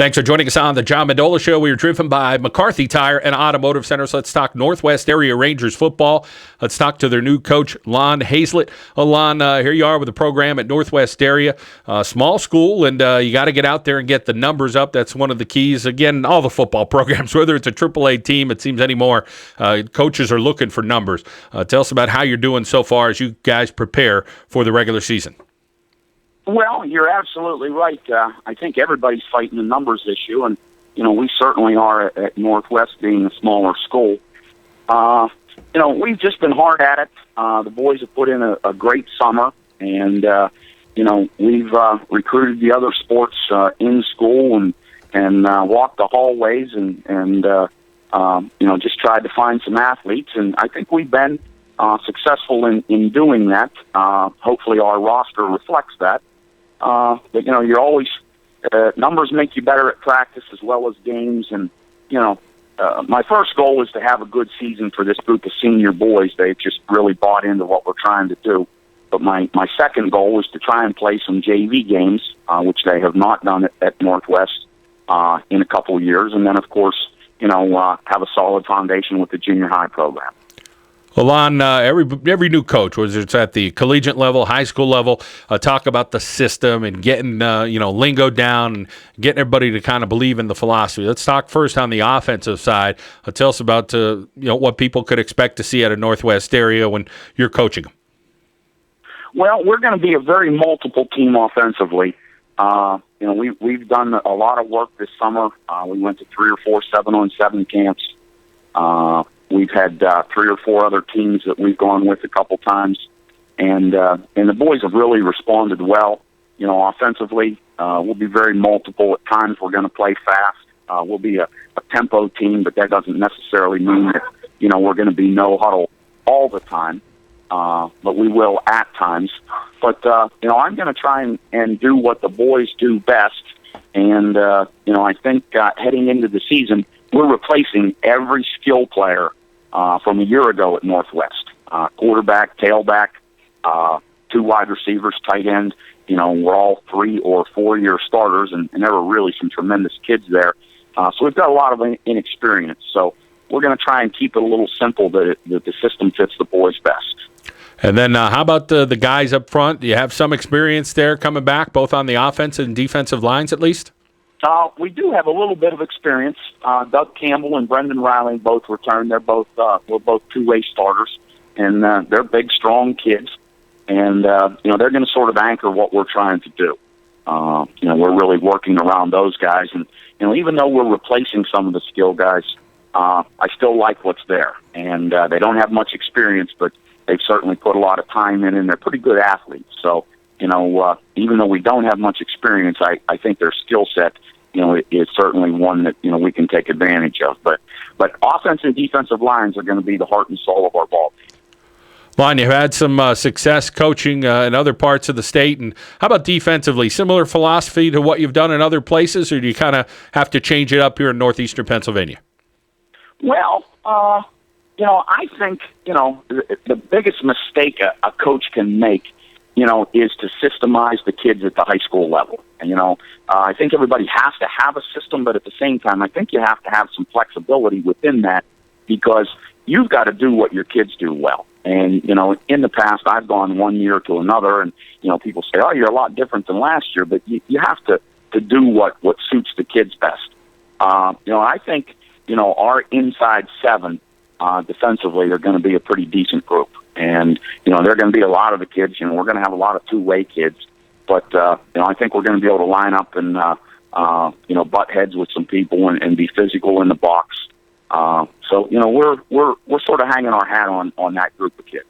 Thanks for joining us on the John Mendola Show. We are driven by McCarthy Tire and Automotive Center. So let's talk Northwest Area Rangers football. Let's talk to their new coach, Lon Hazlet. Lon, here you are with a program at Northwest Area. Small school, and you got to get out there and get the numbers up. That's one of the keys. Again, all the football programs, whether it's a AAA team, it seems anymore, coaches are looking for numbers. Tell us about how you're doing so far as you guys prepare for the regular season. Well, you're absolutely right. I think everybody's fighting the numbers issue, and, we certainly are at Northwest, being a smaller school. We've just been hard at it. The boys have put in a great summer, and, we've recruited the other sports in school and walked the hallways and just tried to find some athletes, and I think we've been successful in doing that. Hopefully our roster reflects that. But you're always numbers make you better at practice as well as games, and my first goal is to have a good season for this group of senior boys. They've just really bought into what we're trying to do. But my second goal is to try and play some JV games, which they have not done at Northwest in a couple of years, and then of course have a solid foundation with the junior high program. Well, Lon, every new coach, whether it's at the collegiate level, high school level, talk about the system and getting lingo down and getting everybody to kind of believe in the philosophy. Let's talk first on the offensive side. Tell us about what people could expect to see out of Northwest Area when you're coaching them. Well, we're going to be a very multiple team offensively. We've done a lot of work this summer. We went to 3 or 4 7-on-7 camps. We've had 3 or 4 other teams that we've gone with a couple times, and the boys have really responded well. Offensively, we'll be very multiple. At times, we're going to play fast. We'll be a tempo team, but that doesn't necessarily mean that we're going to be no huddle all the time. But we will at times. But I'm going to try and do what the boys do best, and I think heading into the season, we're replacing every skill player from a year ago at Northwest. Quarterback, tailback, 2 wide receivers, tight end. We're all 3 or 4 year starters, and there were really some tremendous kids there. So we've got a lot of inexperience. So we're going to try and keep it a little simple that the system fits the boys best. And then how about the guys up front? Do you have some experience there coming back, both on the offensive and defensive lines at least? We do have a little bit of experience. Doug Campbell and Brendan Riley both returned. They're both we're both 2-way starters, and they're big, strong kids. And they're going to sort of anchor what we're trying to do. We're really working around those guys, and even though we're replacing some of the skill guys, I still like what's there. And they don't have much experience, but they've certainly put a lot of time in, and they're pretty good athletes. So even though we don't have much experience, I think their skill set is certainly one that, we can take advantage of. But offensive and defensive lines are going to be the heart and soul of our ball team. Lon, you've had some success coaching in other parts of the state. And how about defensively? Similar philosophy to what you've done in other places, or do you kind of have to change it up here in northeastern Pennsylvania? Well, I think, the biggest mistake a coach can make is to systemize the kids at the high school level. And, I think everybody has to have a system, but at the same time, I think you have to have some flexibility within that, because you've got to do what your kids do well. And, in the past, I've gone one year to another, and, people say, oh, you're a lot different than last year, but you have to do what suits the kids best. I think, our inside 7, defensively, they're going to be a pretty decent group. And, they're going to be a lot of the kids. We're going to have a lot of 2-way kids. But, I think we're going to be able to line up and, butt heads with some people and be physical in the box. So, we're sort of hanging our hat on that group of kids.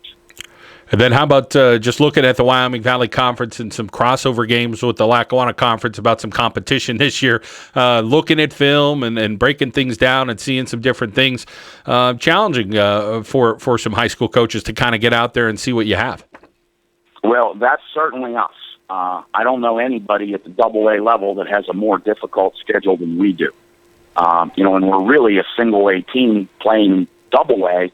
And then how about just looking at the Wyoming Valley Conference and some crossover games with the Lackawanna Conference about some competition this year, looking at film and breaking things down and seeing some different things, challenging for some high school coaches to kind of get out there and see what you have. Well, that's certainly us. I don't know anybody at the AA level that has a more difficult schedule than we do. And we're really a single-A team playing AA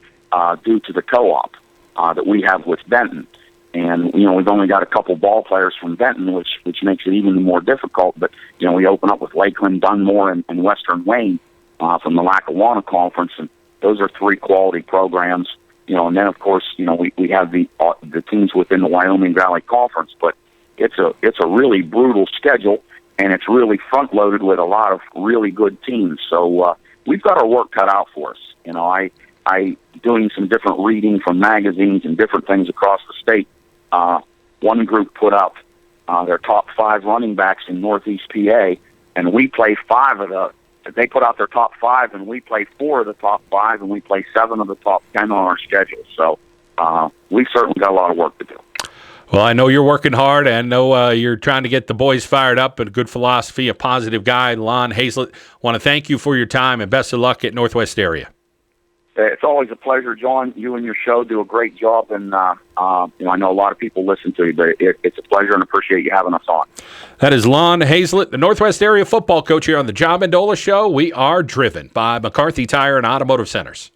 due to the co-op that we have with Benton. And, we've only got a couple ball players from Benton, which makes it even more difficult. But, we open up with Lakeland, Dunmore, and Western Wayne from the Lackawanna Conference, and those are 3 quality programs. And then, of course, we have the teams within the Wyoming Valley Conference. But it's a really brutal schedule, and it's really front-loaded with a lot of really good teams. So we've got our work cut out for us. I doing some different reading from magazines and different things across the state. One group put up their top 5 running backs in Northeast PA, and we play 5 of the. They put out their top 5, and we play 4 of the top 5, and we play 7 of the top 10 on our schedule. So we've certainly got a lot of work to do. Well, I know you're working hard. I know you're trying to get the boys fired up, and a good philosophy, a positive guy. Lon Hazlet, want to thank you for your time, and best of luck at Northwest area. It's always a pleasure, John. You and your show do a great job, and I know a lot of people listen to you, but it's a pleasure and appreciate you having us on. That is Lon Hazlet, the Northwest area football coach here on the John Mendola Show. We are driven by McCarthy Tire and Automotive Centers.